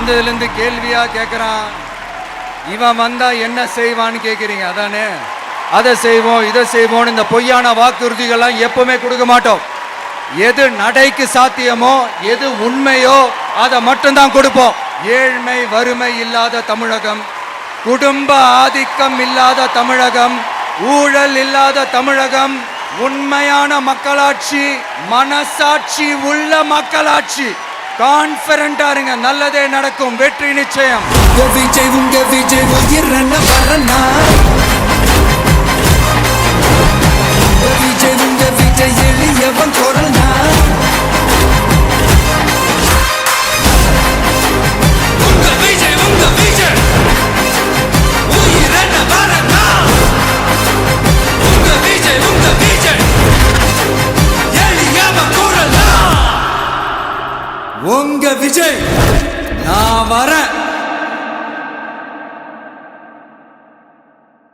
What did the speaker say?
வந்ததுலேருந்து கேள்வியா கேட்குறான். இவன் வந்தா என்ன செய்வான்னு கேட்குறீங்க அதானே? அதை செய்வோம் இதை செய்வோம் இந்த பொய்யான வாக்குறுதிகள்லாம் எப்பவுமே கொடுக்க மாட்டோம். எது நடைக்கு சாத்தியமோ எது உண்மையோ அதை மட்டும்தான் கொடுப்போம். ஏழ்மை வறுமை இல்லாத தமிழகம், குடும்ப ஆதிக்கம் இல்லாத தமிழகம், ஊழல் இல்லாத தமிழகம், உண்மையான மக்களாட்சி, மனசாட்சி உள்ள மக்களாட்சி. கான்ஃபிடென்ட்டா இருங்க, நல்லதே நடக்கும், வெற்றி நிச்சயம். விஜய் உங்க விஜய் உயிரன வரனா, விஜய் உங்க விஜய் எளியவன் குரல்னா, உங்க விஜய் உயிரன வரனா, உங்க விஜய் எளியவன் குரல்னா, உங்க விஜய்